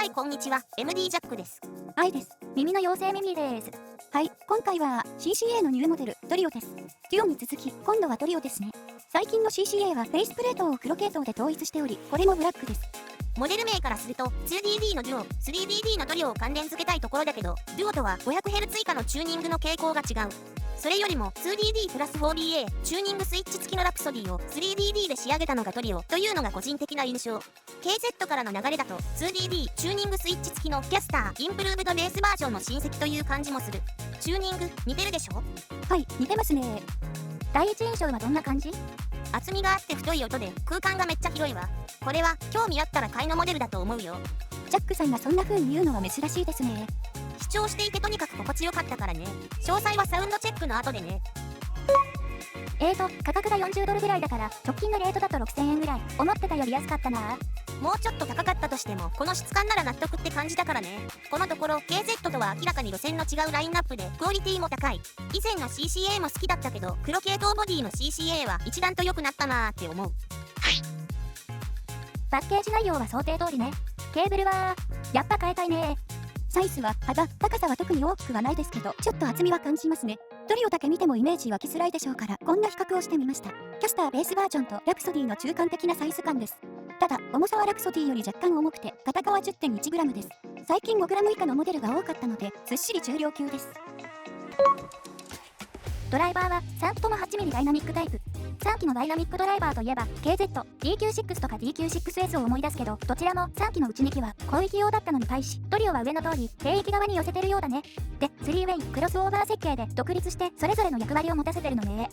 はいこんにちは、MD ジャックです。はいです。耳の妖精ミミです。はい、今回は CCA のニューモデル、トリオです。デュオに続き、今度はトリオですね。最近の CCA はフェイスプレートを黒系統で統一しており、これもブラックです。モデル名からすると 2DD のデュオ、3DD のトリオを関連付けたいところだけど、デュオとは 500Hz 以下のチューニングの傾向が違う。それよりも 2DD プラス 4BA チューニングスイッチ付きのラプソディを 3DD で仕上げたのがトリオというのが個人的な印象。KZ からの流れだと 2DD チューニングスイッチ付きのキャスターインプルーブドベースバージョンの親戚という感じもする。チューニング似てるでしょ？はい、似てますね。第一印象はどんな感じ？厚みがあって太い音で空間がめっちゃ広いわ。これは興味あったら買いのモデルだと思うよ。ジャックさんがそんな風に言うのは珍しいですね。視聴していてとにかく心地よかったからね。詳細はサウンドチェックの後でね。価格が$40ぐらいだから直近のレートだと6000円ぐらい。思ってたより安かったな。もうちょっと高かったとしてもこの質感なら納得って感じだからね。このところ KZ とは明らかに路線の違うラインナップでクオリティも高い。以前の CCA も好きだったけど黒系統ボディの CCA は一段と良くなったなーって思う。パッケージ内容は想定通りね。ケーブルはやっぱ変えたいね。サイズは幅、高さは特に大きくはないですけど、ちょっと厚みは感じますね。トリオだけ見てもイメージ湧きづらいでしょうから、こんな比較をしてみました。キャスターベースバージョンとラプソディの中間的なサイズ感です。ただ、重さはラプソディより若干重くて、片側 10.1g です。最近 5g 以下のモデルが多かったので、ずっしり重量級です。ドライバーは3機とも 8mm ダイナミックタイプ。3機のダイナミックドライバーといえば KZ、DQ6 とか DQ6S を思い出すけど、どちらも3機のうち2機は広域用だったのに対し、トリオは上の通り低域側に寄せてるようだね。で、3ウェイクロスオーバー設計で独立してそれぞれの役割を持たせてるのね。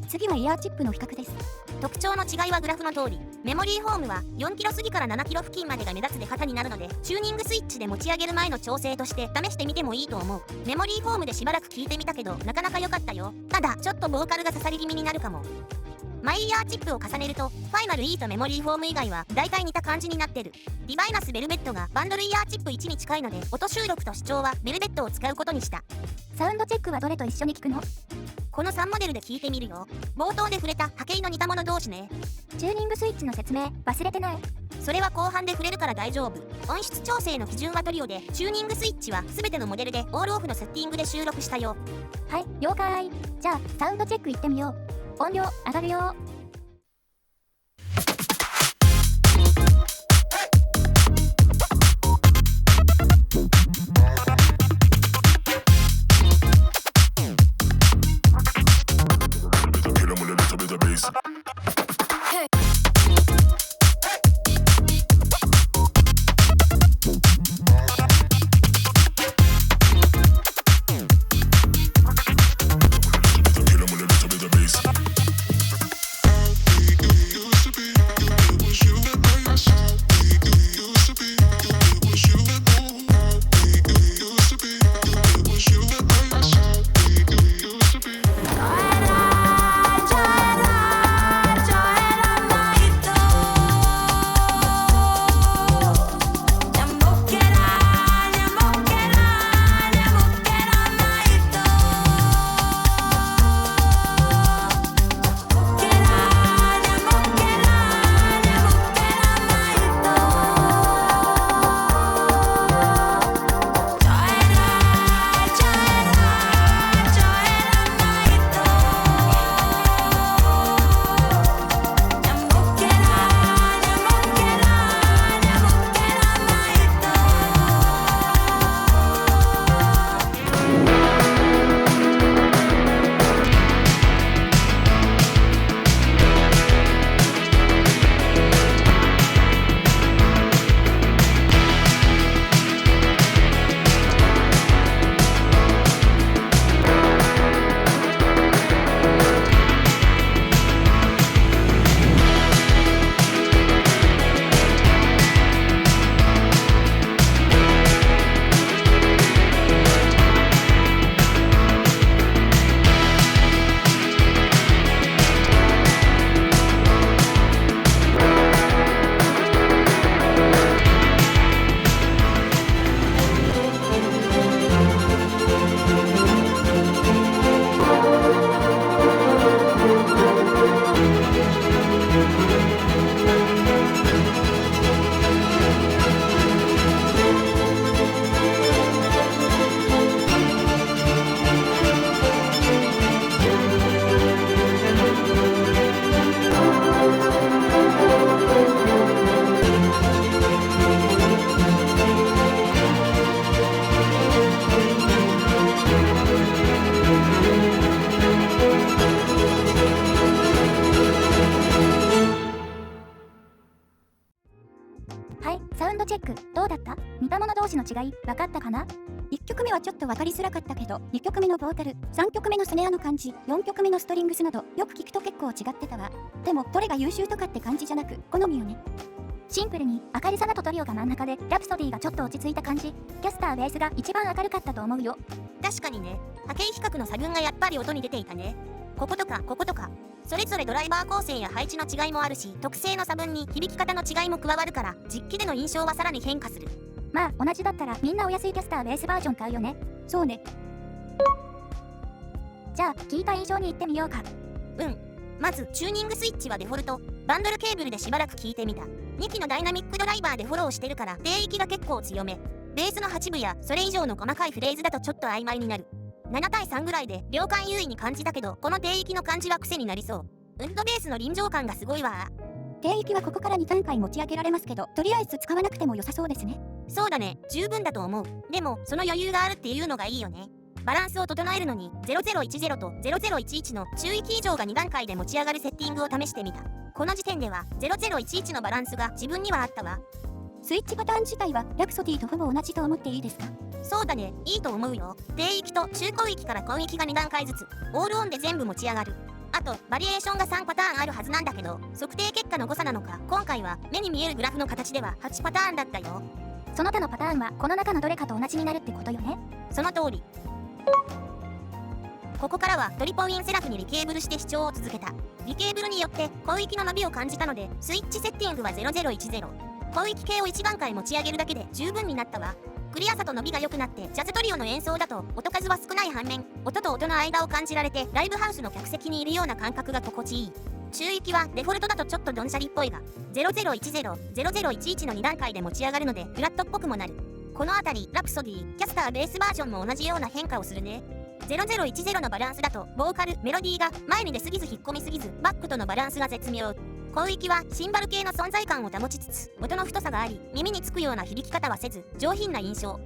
次はイヤーチップの比較です。特徴の違いはグラフの通り、メモリーホームは 4kg 過ぎから 7kg 付近までが目立つ出方になるので、チューニングスイッチで持ち上げる前の調整として試してみてもいいと思う。メモリーホームでしばらく聞いてみたけどなかなか良かったよ。ただちょっとボーカルが刺さり気味になるかも。マイイヤーチップを重ねるとファイナル E とメモリーフォーム以外は大体似た感じになってる。ディバイナスベルベットがバンドルイヤーチップ1に近いので、音収録と視聴はベルベットを使うことにした。サウンドチェックはどれと一緒に聞くの？この3モデルで聞いてみるよ。冒頭で触れた波形の似たもの同士ね。チューニングスイッチの説明忘れてない？それは後半で触れるから大丈夫。音質調整の基準はトリオで、チューニングスイッチは全てのモデルでオールオフのセッティングで収録したよ。はい、了解。じゃあサウンドチェックいってみよう。音量上がるよ。ウンドチェックどうだった？似た者同士の違い分かったかな？1曲目はちょっと分かりづらかったけど、2曲目のボーカル、3曲目のスネアの感じ、4曲目のストリングスなどよく聞くと結構違ってたわ。でもどれが優秀とかって感じじゃなく好みよね。シンプルに明るさだとトリオが真ん中でラプソディがちょっと落ち着いた感じ、キャスターベースが一番明るかったと思うよ。確かにね、波形比較の差分がやっぱり音に出ていたね。こことかこことか、それぞれドライバー構成や配置の違いもあるし、特性の差分に響き方の違いも加わるから、実機での印象はさらに変化する。まあ同じだったらみんなお安いキャスターベースバージョン買うよね。そうね。じゃあ聞いた印象に行ってみようか。まずチューニングスイッチはデフォルト、バンドルケーブルでしばらく聞いてみた。2機のダイナミックドライバーでフォローしてるから低域が結構強め。ベースの8分やそれ以上の細かいフレーズだとちょっと曖昧になる。7対3ぐらいで量感優位に感じたけど、この低域の感じは癖になりそう。ウッドベースの臨場感がすごいわ。低域はここから2段階持ち上げられますけど、とりあえず使わなくても良さそうですね。そうだね、十分だと思う。でもその余裕があるっていうのがいいよね。バランスを整えるのに0010と0011の中域以上が2段階で持ち上がるセッティングを試してみた。この時点では0011のバランスが自分にはあったわ。スイッチパターン自体はラプソディとほぼ同じと思っていいですか？そうだね、いいと思うよ。低域と中高域から高域が2段階ずつオールオンで全部持ち上がる。あとバリエーションが3パターンあるはずなんだけど、測定結果の誤差なのか今回は目に見えるグラフの形では8パターンだったよ。その他のパターンはこの中のどれかと同じになるってことよね。その通り。ここからはトリポインセラフにリケーブルして視聴を続けた。リケーブルによって広域の伸びを感じたので、スイッチセッティングは0010。広域系を1段階持ち上げるだけで十分になったわ。クリアさと伸びが良くなって、ジャズトリオの演奏だと音数は少ない反面、音と音の間を感じられてライブハウスの客席にいるような感覚が心地いい。中域はデフォルトだとちょっとドンシャリっぽいが、0010、0011の2段階で持ち上がるのでフラットっぽくもなる。このあたりラプソディ、キャスターベースバージョンも同じような変化をするね。0010のバランスだとボーカル、メロディーが前に出すぎず引っ込みすぎず、バックとのバランスが絶妙。広域はシンバル系の存在感を保ちつつ、音の太さがあり耳につくような響き方はせず上品な印象。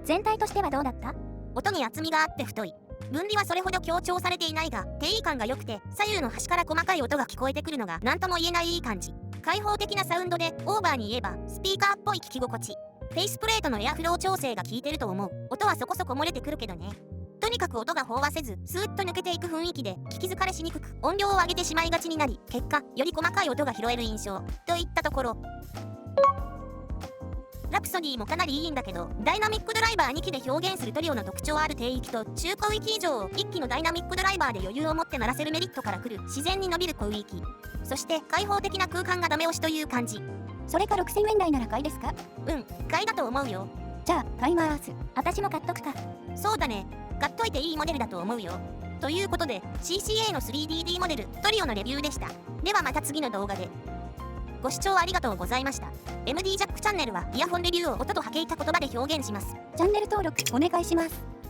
全体としてはどうだった？音に厚みがあって太い。分離はそれほど強調されていないが、定位感が良くて左右の端から細かい音が聞こえてくるのが何とも言えないいい感じ。開放的なサウンドでオーバーに言えばスピーカーっぽい聞き心地。フェイスプレートのエアフロー調整が効いてると思う。音はそこそこ漏れてくるけどね。とにかく音が飽和せずスーッと抜けていく雰囲気で聞き疲れしにくく、音量を上げてしまいがちになり、結果より細かい音が拾える印象といったところ。ラプソディもかなりいいんだけど、ダイナミックドライバー2機で表現するトリオの特徴ある低域と中高域以上を1機のダイナミックドライバーで余裕を持って鳴らせるメリットからくる自然に伸びる高域、そして開放的な空間がダメ押しという感じ。それか6000円台なら買いですか？買いだと思うよ。じゃあ買います。私も買っとくか。そうだね、買っといていいモデルだと思うよ。ということで CCA の 3DD モデルトリオのレビューでした。ではまた次の動画で。ご視聴ありがとうございました。MD ジャックチャンネルはイヤホンレビューを音と波形た言葉で表現します。チャンネル登録お願いします。